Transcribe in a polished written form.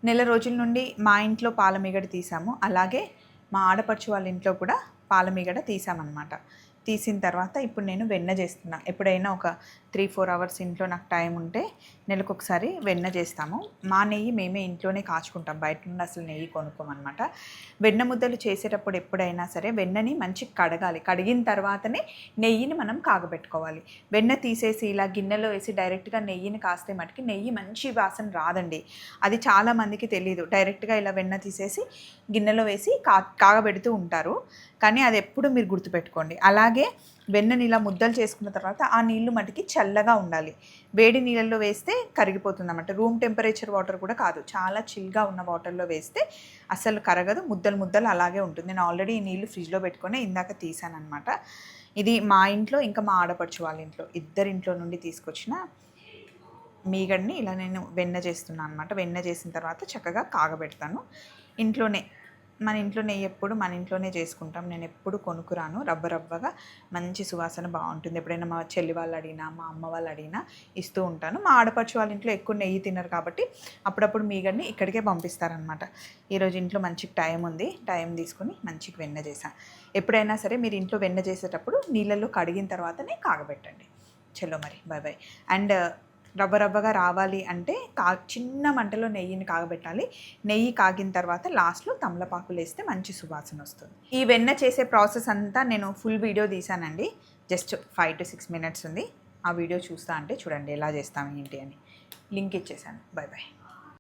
నెల రోజుల నుండి మా ఇంట్లో పాలమీగడ తీసాము. అలాగే మా ఆడపడుచు వాళ్ళ ఇంట్లో కూడా పాలమీగడ తీసామన్నమాట. తీసిన తర్వాత ఇప్పుడు నేను వెన్న చేస్తున్నా. ఎప్పుడైనా ఒక 3-4 అవర్స్ ఇంట్లో నాకు టైం ఉంటే నెలకొకసారి వెన్న చేస్తాము. మా నెయ్యి మేమే ఇంట్లోనే కాచుకుంటాం, బయట నుండి అసలు నెయ్యి కొనుక్కోమన్నమాట. వెన్న ముద్దలు చేసేటప్పుడు ఎప్పుడైనా సరే వెన్నని మంచి కడగాలి. కడిగిన తర్వాతనే నెయ్యిని మనం కాగబెట్టుకోవాలి. వెన్న తీసేసి ఇలా గిన్నెలో వేసి డైరెక్ట్గా నెయ్యిని కాస్తే మటుకి నెయ్యి మంచి వాసన రాదండి. అది చాలామందికి తెలియదు. డైరెక్ట్గా ఇలా వెన్న తీసేసి గిన్నెలో వేసి కాగబెడుతూ ఉంటారు. కానీ అది ఎప్పుడు మీరు గుర్తుపెట్టుకోండి. అలాగే వెన్నని ఇలా ముద్దలు చేసుకున్న తర్వాత ఆ నీళ్లు మటుకి చల్లగా ఉండాలి. వేడి నీళ్ళల్లో వేస్తే కరిగిపోతుంది అన్నమాట. రూమ్ టెంపరేచర్ వాటర్ కూడా కాదు, చాలా చిల్గా ఉన్న వాటర్లో వేస్తే అసలు కరగదు, ముద్దలు ముద్దలు అలాగే ఉంటుంది. నేను ఆల్రెడీ ఈ నీళ్ళు ఫ్రిడ్జ్లో పెట్టుకొని ఇందాక తీసాను అనమాట. ఇది మా ఇంట్లో ఇంకా మా ఆడపడుచు వాళ్ళ ఇంట్లో ఇద్దరింట్లో నుండి తీసుకొచ్చిన మీగడని ఇలా నేను వెన్న చేస్తున్నాను అనమాట. వెన్న చేసిన తర్వాత చక్కగా కాగబెడతాను ఇంట్లోనే. మన ఇంట్లో నెయ్యి ఎప్పుడు మన ఇంట్లోనే చేసుకుంటాం. నేను ఎప్పుడు కొనుక్కురాను. రవ్వగా మంచి సువాసన బాగుంటుంది. ఎప్పుడైనా మా చెల్లి వాళ్ళు అడిగినా మా అమ్మ వాళ్ళు అడిగినా ఇస్తూ ఉంటాను. మా ఆడపడుచు వాళ్ళ ఇంట్లో ఎక్కువ నెయ్యి తినరు కాబట్టి అప్పుడప్పుడు మీగడని ఇక్కడికే పంపిస్తారనమాట. ఈరోజు ఇంట్లో మంచి టైం ఉంది, టైం తీసుకుని మంచిగా వెన్న చేశాను. ఎప్పుడైనా సరే మీరు ఇంట్లో వెన్న చేసేటప్పుడు నీళ్ళల్లో కడిగిన తర్వాతనే కాగబెట్టండి. చలో మరి బాయ్ బాయ్. అండ్ రవ్వగా రావాలి అంటే చిన్న మంటలో నెయ్యిని కాగబెట్టాలి. నెయ్యి కాగిన తర్వాత లాస్ట్లో తమలపాకులు వేస్తే మంచి సువాసన వస్తుంది. ఈ వెన్న చేసే ప్రాసెస్ అంతా నేను ఫుల్ వీడియో తీసానండి. జస్ట్ 5 to 6 minutes ఉంది. ఆ వీడియో చూస్తా అంటే చూడండి ఎలా చేస్తాము ఏంటి అని. లింక్ ఇచ్చేసాను. Bye bye.